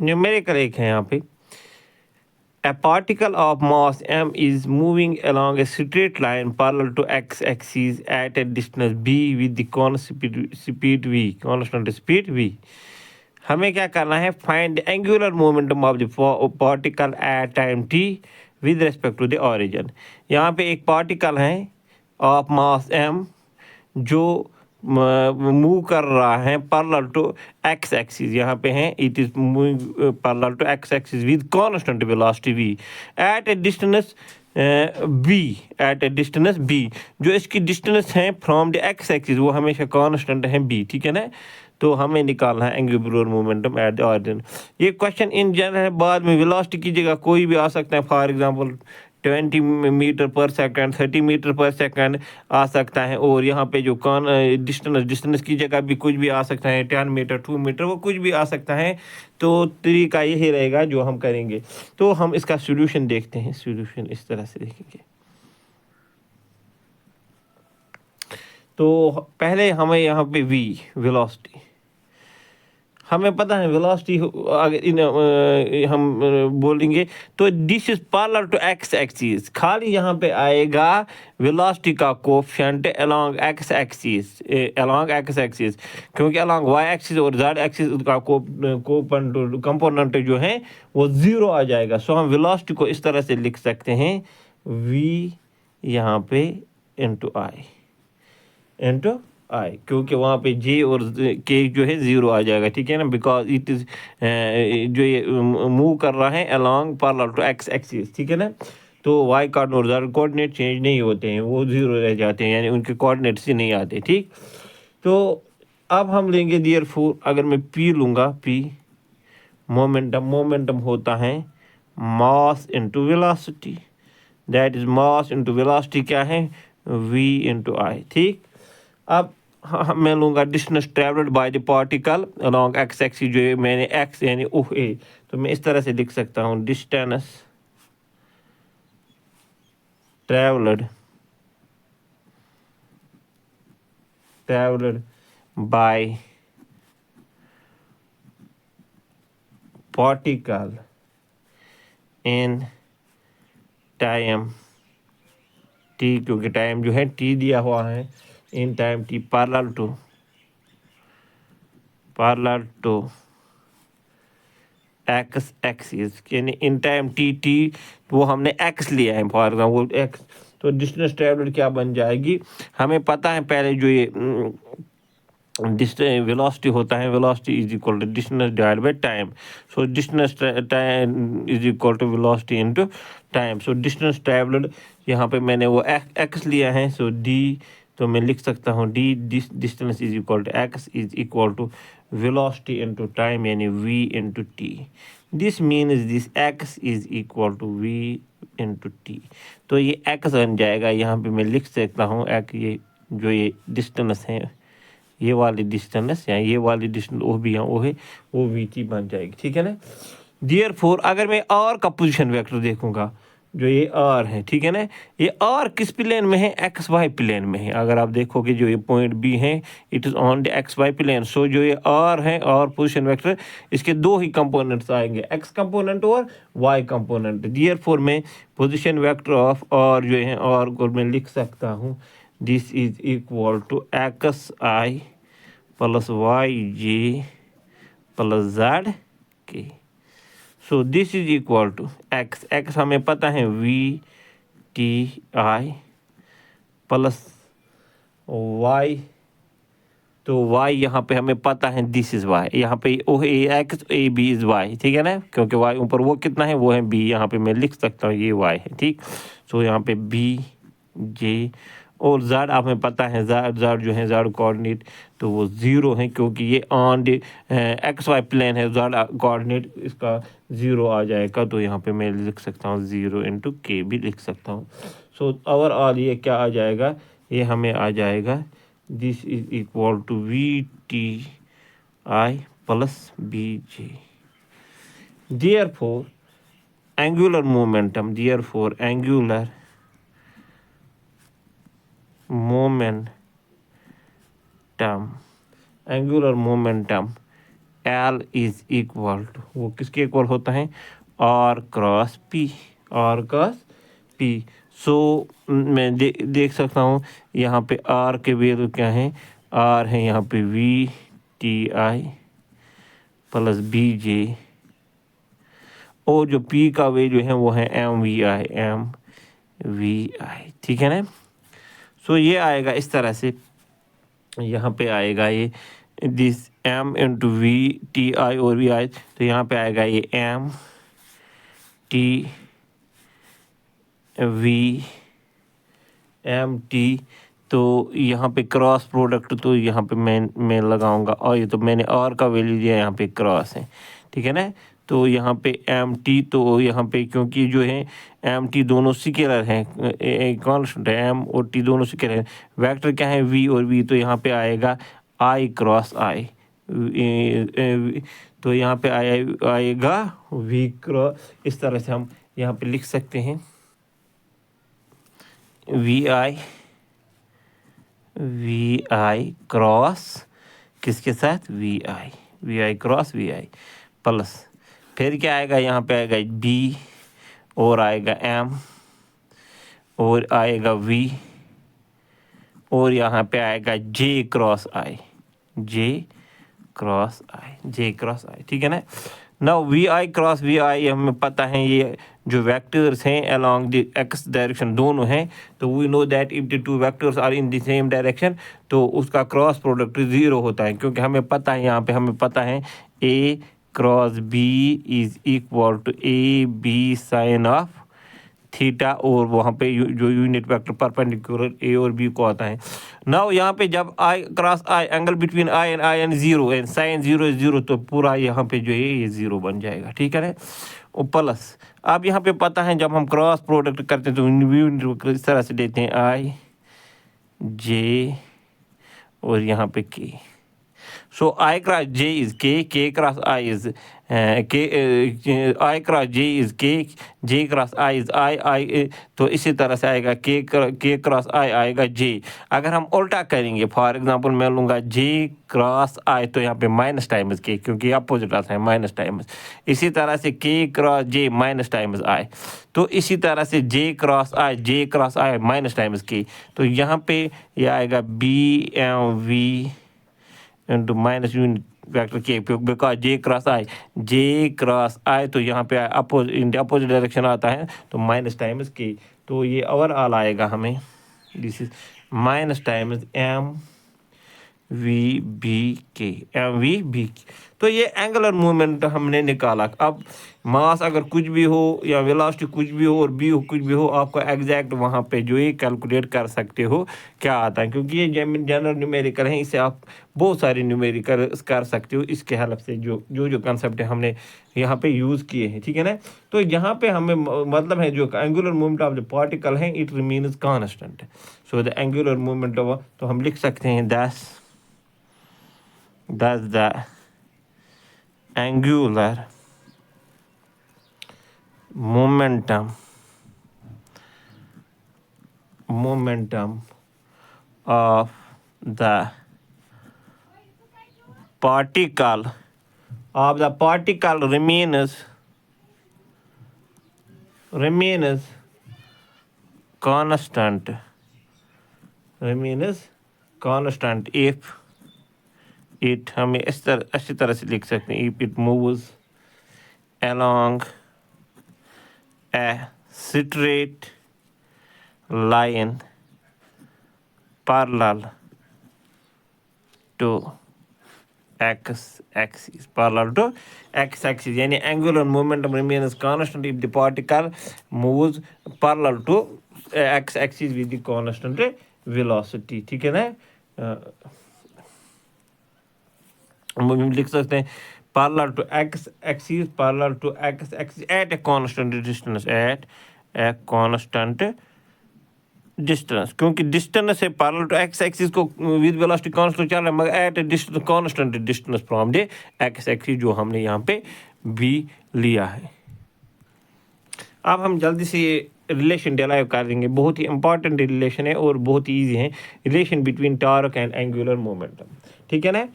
Numerical एक है यहाँ पे। A particle of mass m is moving along a straight line parallel to x-axis at a distance b with the speed v, constant speed v. हमें क्या करना है? Find angular momentum of the particle at time t with respect to the origin. यहाँ पे एक particle है of mass m जो move कर रहा है पैरेलल टू एक्स एक्सिस। यहाँ पे है it is moving parallel to X axis with constant velocity v at a distance b, at a distance b। जो इसकी डिस्टेंस है फ्रॉम द एक्स एक्सिस वो हमेशा कांस्टेंट है b, ठीक है ना। तो हमें निकालना है angular momentum at the origin. ये क्वेश्चन इन जनरल है, बाद में वेलोसिटी की जगह कोई भी आ सकता है। फॉर एग्जांपल 20 मीटर पर सेकंड, 30 मीटर पर सेकंड आ सकता है। और यहाँ पे जो डिस्टेंस की जगह भी कुछ भी आ सकता है, 10 मीटर, 2 मीटर, वो कुछ भी आ सकता है। तो तरीका यही रहेगा जो हम करेंगे। तो हम इसका सॉल्यूशन देखते हैं। सॉल्यूशन इस तरह से देखेंगे। तो पहले हमें यहाँ पे वेलोसिटी हमें पता है। वेलोसिटी अगर हम बोलेंगे तो this is parallel to X axis. खाली यहाँ पे आएगा वेलोसिटी का कोएफिशिएंट अलोंग एक्स एक्सिस, क्योंकि अलोंग वाई एक्सिस और जेड एक्सिस का कंपोनेंट जो है वो 0 आ जाएगा। सो हम वेलोसिटी को इस तरह से लिख सकते हैं, v यहाँ पे इंटू आई, क्योंकि वहाँ पे जे और के जो है 0 आ जाएगा, ठीक है ना। बिकॉज इट इज़ जो ये मूव कर रहा है along parallel to X axis, ठीक है ना। तो वाई कोऑर्डिनेट और कोऑर्डिनेट चेंज नहीं होते हैं, वो 0 रह जाते हैं, यानी उनके कोऑर्डिनेट्स ही नहीं आते, ठीक। तो अब हम लेंगे देयरफॉर, अगर मैं पी लूँगा, पी मोमेंटम होता है mass into velocity. That is mass into velocity क्या है? v इनटू आई, ठीक। अब मैं लूँगा distance travelled by the particle along X axis, जो मैंने एक्स यानी ओह ए, तो मैं इस तरह से लिख सकता हूँ, distance travelled by particle in time t, क्योंकि टाइम जो है t दिया हुआ है, in time t parallel to X axis, यानी इन टाइम t वो हमने x लिया है, फॉर एग्जाम्पल x। तो डिस्टेंस ट्रेवल्ड क्या बन जाएगी? हमें पता है पहले जो ये डिस्टेंस वेलोसिटी होता है, velocity is equal to distance divide by time. So distance time is equal to velocity into time. So distance travelled यहाँ पे मैंने वो एक्स लिया है, सो डी, तो मैं लिख सकता हूँ d distance is equal to x is equal to velocity into time, यानी v into t. This means this x is equal to v into t. तो ये एक्स बन जाएगा। यहाँ पे मैं लिख सकता हूँ एक, ये जो ये डिस्टेंस है, ये वाली डिस्टेंस या ये वाली डिस्टेंस वो भी यहाँ वो है, वो वी टी बन जाएगी, ठीक है ना। देयरफॉर अगर मैं आर का पोजीशन वेक्टर देखूंगा, जो ये आर है, ठीक है ना, ये आर किस प्लेन में है? एक्स वाई प्लेन में है। अगर आप देखोगे जो ये पॉइंट बी है, it is on the x Y plane. So जो ये आर है, आर पोजीशन वेक्टर, इसके दो ही कंपोनेंट्स आएंगे, एक्स कंपोनेंट और वाई कंपोनेंट। देयरफॉर मैं पोजीशन वेक्टर ऑफ आर जो है, आर को मैं लिख सकता हूँ, this is equal to x i plus y j plus z k. So this is equal to x हमें पता है v T I plus Y, तो वाई यहाँ पे हमें पता है दिस इज वाई, यहाँ पे O A x A B is y, ठीक है ना, क्योंकि वाई ऊपर वो कितना है, वो है बी। यहाँ पे मैं लिख सकता हूँ ये वाई है, ठीक। सो यहाँ पे बी जे और जेड हमें पता है, जेड जो है जेड कोऑर्डिनेट तो वो 0 है, क्योंकि ये on the x Y plane है, जेड कोऑर्डिनेट इसका 0 आ जाएगा। तो यहाँ पे मैं लिख सकता हूँ 0 इंटू के भी लिख सकता हूँ। सो ओवरऑल ये क्या आ जाएगा? ये हमें आ जाएगा this is equal to V T I plus B J. Therefore angular momentum angular momentum L is equal to, वो किसके इक्वल होता है, R cross P, R cross P। So मैं देख सकता हूँ यहाँ पे R के वैल्यू क्या है, R है यहाँ पे VTI प्लस BJ, और जो P का वैल्यू है वो है MVI, ठीक है ना। सो ये आएगा इस तरह से, यहाँ पे आएगा ये दिस M इंटू VTI और VI, तो यहाँ पे आएगा ये MT, तो यहाँ पे क्रॉस प्रोडक्ट, तो यहाँ पे मैं लगाऊंगा, और ये तो मैंने और का वैल्यू दिया, यहाँ पे क्रॉस है, ठीक है ना। तो यहाँ पे MT, तो यहाँ पे क्योंकि जो है MT दोनों स्केलर हैं, कॉन्स्टेंट है, M और T दोनों स्केलर हैं, वेक्टर क्या है V और V, तो यहाँ पे आएगा I क्रॉस I, तो यहाँ पे आएगा V क्रॉस, इस तरह से हम यहाँ पे लिख सकते हैं VI क्रॉस किसके साथ, VI क्रॉस VI प्लस, फिर क्या आएगा, यहाँ पे आएगा B और आएगा M और आएगा V और यहाँ पे आएगा J क्रॉस I, ठीक है ना। नाउ VI क्रॉस VI हमें पता है ये जो वेक्टर्स हैं अलोंग द x डायरेक्शन दोनों हैं, तो we know that if the two vectors are in the same direction, तो उसका क्रॉस प्रोडक्ट 0 होता है, क्योंकि हमें पता है, यहाँ पे हमें पता है A cross B is equal to AB sine of theta, और वहाँ पे जो यूनिट वेक्टर परपेंडिकुलर A और B को आता है। नाउ यहाँ पे जब I cross I, angle between I and 0 and sine 0 is 0, तो पूरा यहाँ पे जो है ये 0 बन जाएगा, ठीक है ना। और प्लस अब यहाँ पे पता है जब हम क्रॉस प्रोडक्ट करते हैं तो यूनिट इस तरह से देते हैं I J और यहाँ पे K। So I cross J is K cross I is I cross J is K, J cross I is I, तो इसी तरह से आएगा K क्रॉस I आएगा J। अगर हम उल्टा करेंगे, फॉर एग्जांपल मैं लूँगा J क्रॉस I, तो यहाँ पे माइनस टाइम्स K, क्योंकि अपोजिट आता है माइनस टाइम्स। इसी तरह से K cross J minus times I, तो इसी तरह से J cross I minus times K, तो यहाँ पे ये आएगा BMV into minus unit vector K, because J cross I, तो यहाँ पे अपोजिट डायरेक्शन आता है, तो माइनस टाइम्स K, तो ये ओवरऑल आएगा हमें, this is minus times MVBK। तो ये एंगुलर मूवमेंट हमने निकाला। अब मास अगर कुछ भी हो या वेलोसिटी कुछ भी हो और B हो कुछ भी हो, आपको एग्जैक्ट वहाँ पे जो है कैलकुलेट कर सकते हो क्या आता है, क्योंकि ये जनरल न्यूमेरिकल है, इससे आप बहुत सारे न्यूमेरिकल कर सकते हो इसके हेल्प से, जो कंसेप्ट है हमने यहाँ पे यूज़ किए हैं, ठीक है ना। तो यहाँ पे हमें मतलब है जो angular movement of the particle है it remains constant, so the angular movement of, तो हम लिख सकते हैं that's the angular momentum of the particle remains constant if it, हमें अच्छी तरह से लिख सकते हैं, if it moves along a straight line parallel to x axis, यानी angular momentum remains constant if the particle moves parallel to x axis with the constant velocity, ठीक है ना। हम लिख सकते हैं parallel to x axis at a constant distance, क्योंकि distance है पैरेलल टू x एक्सिस को विद वेलोसिटी कांस्टेंट चल रहा है, मगर at a distance constant distance from the x axis जो हमने यहाँ पे भी लिया है। अब हम जल्दी से रिलेशन डिराइव कर देंगे, बहुत ही इंपॉर्टेंट रिलेशन है और बहुत ही ईजी है, relation between torque and angular momentum, ठीक है ना।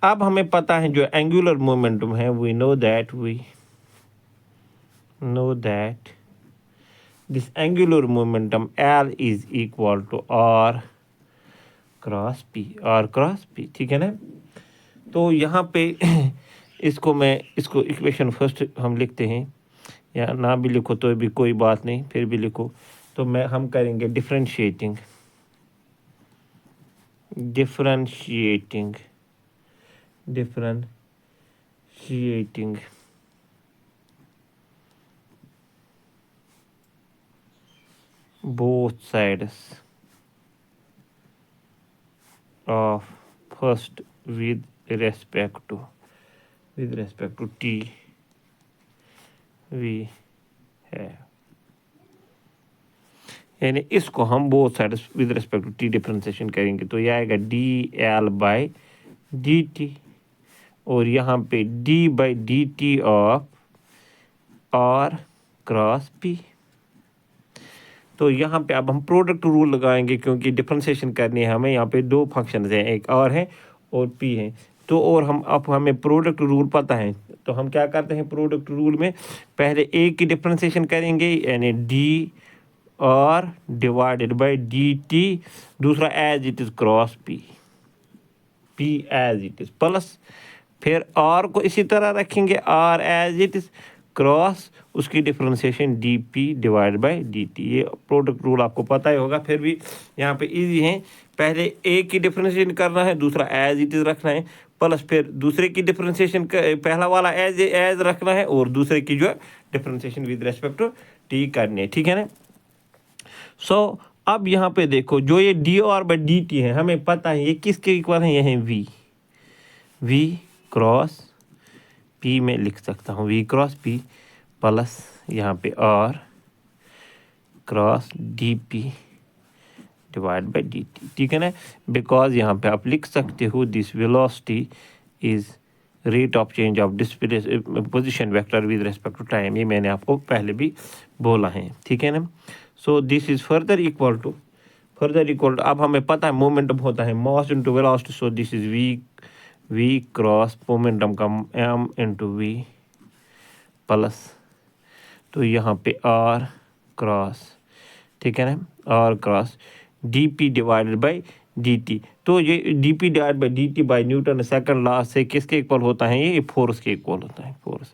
अब हमें पता है जो एंगुलर मोमेंटम है, we know that this angular momentum L is equal to R cross P, ठीक है ना। तो यहाँ पे इसको इक्वेशन फर्स्ट हम लिखते हैं, या ना भी लिखो तो भी कोई बात नहीं, फिर भी लिखो। तो हम करेंगे differentiating both sides of first with respect to t we have, यानी इसको हम both sides with respect to T differentiation करेंगे, तो यह आएगा dl/dt, और यहाँ पे d/dt of r cross p। तो यहाँ पे अब हम प्रोडक्ट रूल लगाएंगे, क्योंकि डिफरेंशिएशन करनी है हमें। यहाँ पे दो फंक्शंस हैं, एक r है और p है। तो और हमें प्रोडक्ट रूल पता है, तो हम क्या करते हैं प्रोडक्ट रूल में, पहले a की डिफरेंशिएशन करेंगे, यानी d r divided by dt, दूसरा as it is cross p as it is, plus फिर r को इसी तरह रखेंगे, r as it is cross उसकी differentiation dp divide by dt। ये प्रोडक्ट रूल आपको पता ही होगा, फिर भी यहाँ पे इजी है। पहले a की डिफरेंशिएशन करना है, दूसरा एज इट इज रखना है, प्लस फिर दूसरे की डिफरेंशिएशन पहला वाला एज रखना है, और दूसरे की जो है differentiation with respect to t करनी है, ठीक है ना। सो अब यहाँ पे देखो, जो ये dr/dt है, हमें पता है ये किसके इक्वल है, ये है v क्रॉस p में लिख सकता हूँ, v क्रॉस p प्लस यहाँ पे r cross dp divide by dt, ठीक है ना। बिकॉज यहाँ पे आप लिख सकते हो this velocity is rate of change of position vector with respect to time, ये मैंने आपको पहले भी बोला है, ठीक है ना। So this is further equal to अब हमें पता है मोमेंटम होता है mass into velocity, so this is v cross momentum का m इंटू v प्लस, तो यहाँ पे r क्रॉस, ठीक है ना, r cross dp divided by dt। तो ये dp divide by dt by Newton second law से किसके इक्वल होता है, ये फोर्स के इक्वल होता है, फोर्स।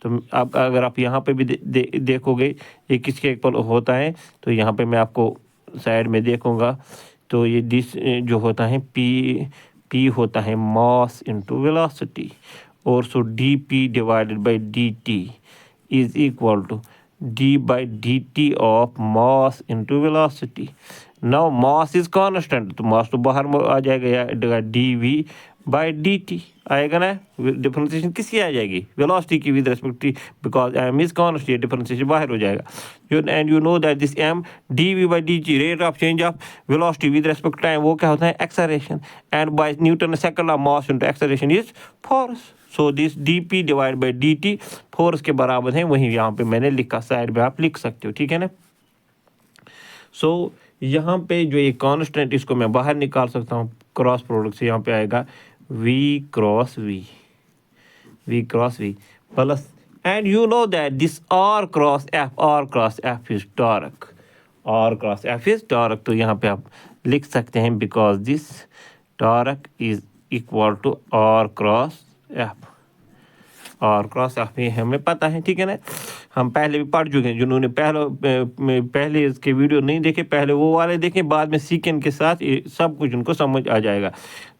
तो आप अगर आप यहाँ पे भी देखोगे ये किसके इक्वल होता है, तो यहाँ पे मैं आपको साइड में देखूंगा, तो ये दिस जो होता है p होता है मास इंटू वेलोसिटी, और so dp divided by dt is equal to d/dt of mass into velocity. Now mass is constant, तो मास तो बाहर आ जाएगा, या dv/dt आएगा ना। डिफरेंशिएशन किसकी आ जाएगी, वेलोसिटी की with respect to, because m is constant, differentiation बाहर हो जाएगा। And you know that this m dv/dt rate of change of velocity with respect to time, वो क्या होता है, acceleration, and by Newton second law mass into acceleration is force. So this dp divide by dt force के बराबर है, वहीं यहाँ पे मैंने लिखा, साइड में आप लिख सकते हो, ठीक है ना। सो यहाँ पे जो ये कांस्टेंट, इसको मैं बाहर निकाल सकता हूँ क्रॉस प्रोडक्ट से, यहाँ पे आएगा v cross v plus, and you know that this r cross f is torque, तो यहाँ पे आप लिख सकते हैं, because this torque is equal to r cross f, ये हमें पता है, ठीक है ना। हम पहले भी पढ़ चुके हैं, जिन्होंने पहले इसके वीडियो नहीं देखे, पहले वो वाले देखें, बाद में सीकेंड के साथ ये सब कुछ उनको समझ आ जाएगा।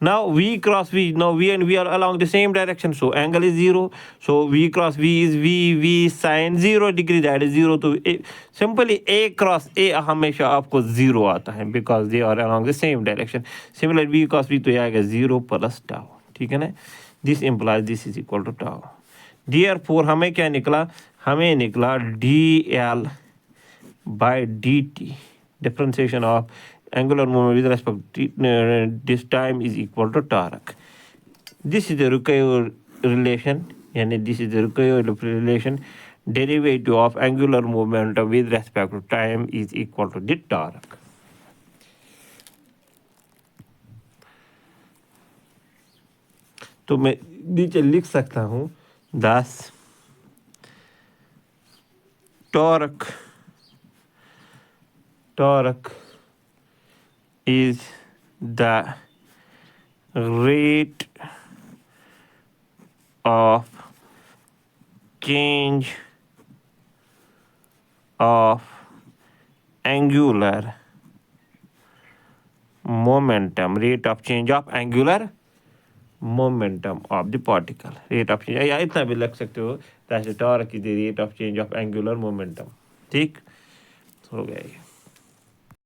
Now v cross v, now v and v are along the same direction, so angle is 0, so v cross v is v sin 0 degree, that is 0। तो सिंपली a क्रॉस a हमेशा आपको 0 आता है, because they are along the same direction। Similar v cross v तो ये आएगा 0 plus tau, ठीक है ना। This implies this is equal to tau. Therefore हमें क्या निकला, हमें निकला dl/dt differentiation of angular moment with respect this time is equal to torque. This is the required relation, यानी this is the required relation, derivative of angular moment with respect to time is equal to the torque. तो मैं नीचे लिख सकता हूँ 10 torque is the rate of change of angular momentum, rate of change of angular momentum of the particle, rate of change, या इतना भी लग सकते हो, that's the torque is the rate of change of angular momentum। ठीक हो गया ये।